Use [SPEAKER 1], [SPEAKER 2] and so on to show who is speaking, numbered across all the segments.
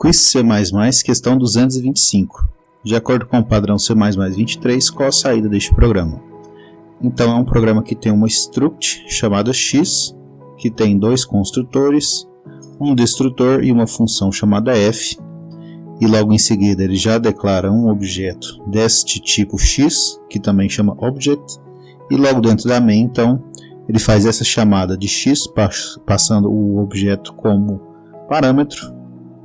[SPEAKER 1] Quiz C++, questão 225. De acordo com o padrão C++23, qual a saída deste programa? Então é um programa que tem uma struct chamada x, que tem dois construtores, um destrutor e uma função chamada f, e logo em seguida ele já declara um objeto deste tipo x, que também chama object, e logo dentro da main, então, ele faz essa chamada de x, passando o objeto como parâmetro,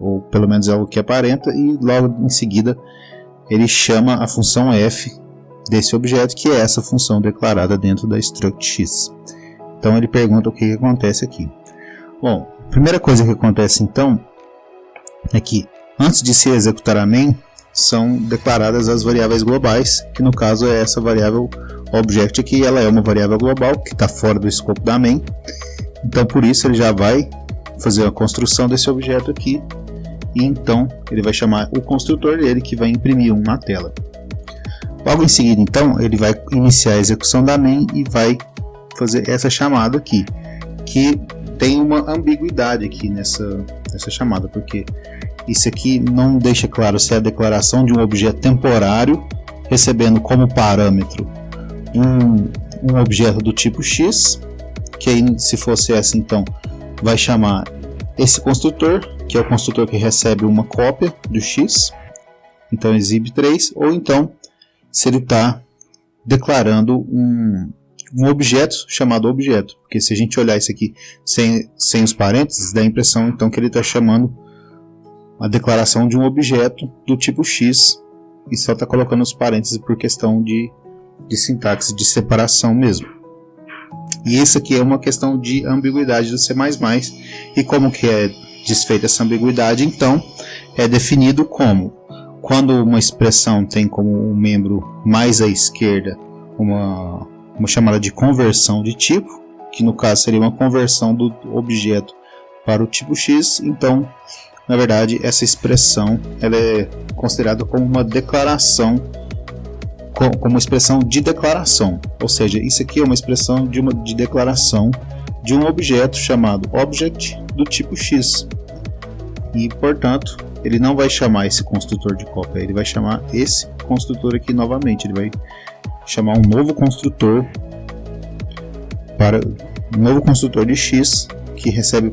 [SPEAKER 1] ou pelo menos é algo que aparenta, e logo em seguida ele chama a função f desse objeto, que é essa função declarada dentro da struct x. Então ele pergunta o que acontece aqui. Bom, a primeira coisa que acontece então é que antes de se executar a main, são declaradas as variáveis globais, que no caso é essa variável object aqui, ela é uma variável global que está fora do escopo da main. Então por isso ele já vai fazer a construção desse objeto aqui, e então ele vai chamar o construtor dele, que vai imprimir um na tela. Logo em seguida então ele vai iniciar a execução da main e vai fazer essa chamada aqui, que tem uma ambiguidade aqui nessa chamada, porque isso aqui não deixa claro se é a declaração de um objeto temporário recebendo como parâmetro um objeto do tipo x, que aí, se fosse essa, então vai chamar esse construtor, que é o construtor que recebe uma cópia do x, então exibe 3, ou então se ele está declarando um objeto chamado objeto, porque se a gente olhar isso aqui sem os parênteses, dá a impressão então que ele está chamando a declaração de um objeto do tipo x e só está colocando os parênteses por questão de sintaxe, de separação mesmo. E isso aqui é uma questão de ambiguidade do C++, e como que é desfeita essa ambiguidade? Então é definido como, quando uma expressão tem como um membro mais à esquerda uma chamada de conversão de tipo, que no caso seria uma conversão do objeto para o tipo x, então na verdade essa expressão ela é considerada como uma declaração, como uma expressão de declaração, ou seja, isso aqui é uma expressão de declaração de um objeto chamado object do tipo x, e portanto ele não vai chamar esse construtor de cópia, ele vai chamar esse construtor aqui novamente, ele vai chamar um novo construtor de x que recebe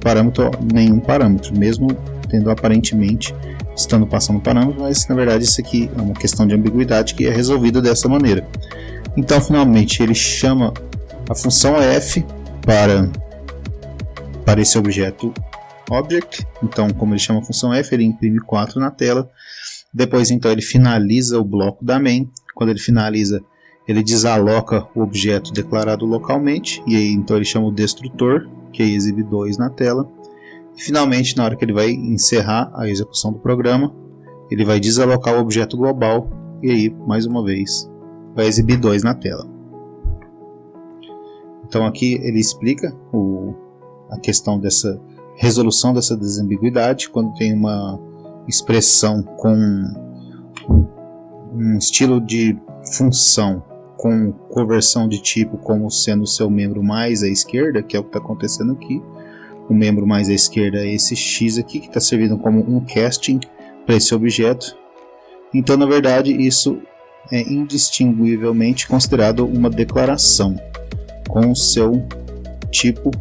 [SPEAKER 1] nenhum parâmetro, mesmo tendo aparentemente estando passando parâmetro, mas na verdade isso aqui é uma questão de ambiguidade que é resolvida dessa maneira. Então finalmente ele chama a função f para esse objeto object. Então, como ele chama a função f, ele imprime 4 na tela. Depois então ele finaliza o bloco da main. Quando ele finaliza, ele desaloca o objeto declarado localmente, e aí então ele chama o destrutor, que aí exibe 2 na tela. E finalmente, na hora que ele vai encerrar a execução do programa, ele vai desalocar o objeto global, e aí mais uma vez vai exibir 2 na tela. Então aqui ele explica a questão dessa resolução dessa desambiguidade, quando tem uma expressão com um estilo de função com conversão de tipo como sendo o seu membro mais à esquerda, que é o que está acontecendo aqui. O membro mais à esquerda é esse x aqui, que está servindo como um casting para esse objeto. Então na verdade isso é indistinguivelmente considerado uma declaração, com o seu tipo,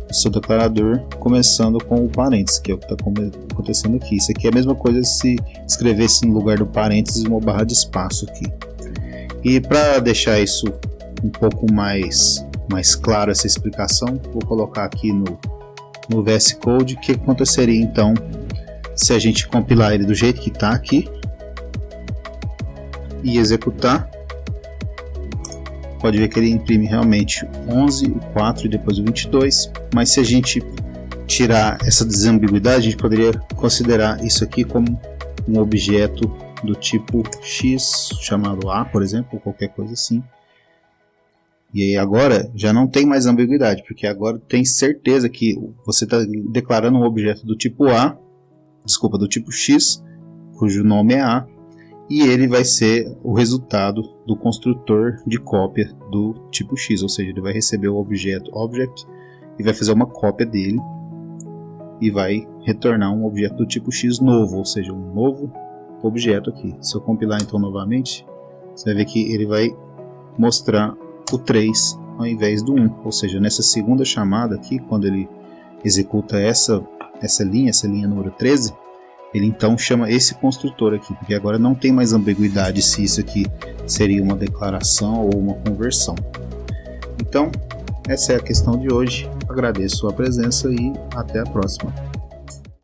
[SPEAKER 1] o seu declarador começando com o parênteses, que é o que está acontecendo aqui. Isso aqui é a mesma coisa se escrevesse no lugar do parênteses uma barra de espaço aqui. E para deixar isso um pouco mais claro, essa explicação, vou colocar aqui no VS Code o que aconteceria então se a gente compilar ele do jeito que está aqui e executar. Pode ver que ele imprime realmente 11, o 4 e depois o 22, mas se a gente tirar essa desambiguidade, a gente poderia considerar isso aqui como um objeto do tipo x chamado A, por exemplo, ou qualquer coisa assim. E aí agora já não tem mais ambiguidade, porque agora tem certeza que você está declarando um objeto do tipo do tipo x, cujo nome é A, e ele vai ser o resultado do construtor de cópia do tipo x, ou seja, ele vai receber o objeto object e vai fazer uma cópia dele. e vai retornar um objeto do tipo X novo, ou seja, um novo objeto aqui. Se eu compilar então novamente, você vai ver que ele vai mostrar o 3 ao invés do 1, ou seja, nessa segunda chamada aqui, quando ele executa essa linha número 13, ele então chama esse construtor aqui, porque agora não tem mais ambiguidade se isso aqui seria uma declaração ou uma conversão. Então, essa é a questão de hoje. Agradeço a sua presença e até a próxima.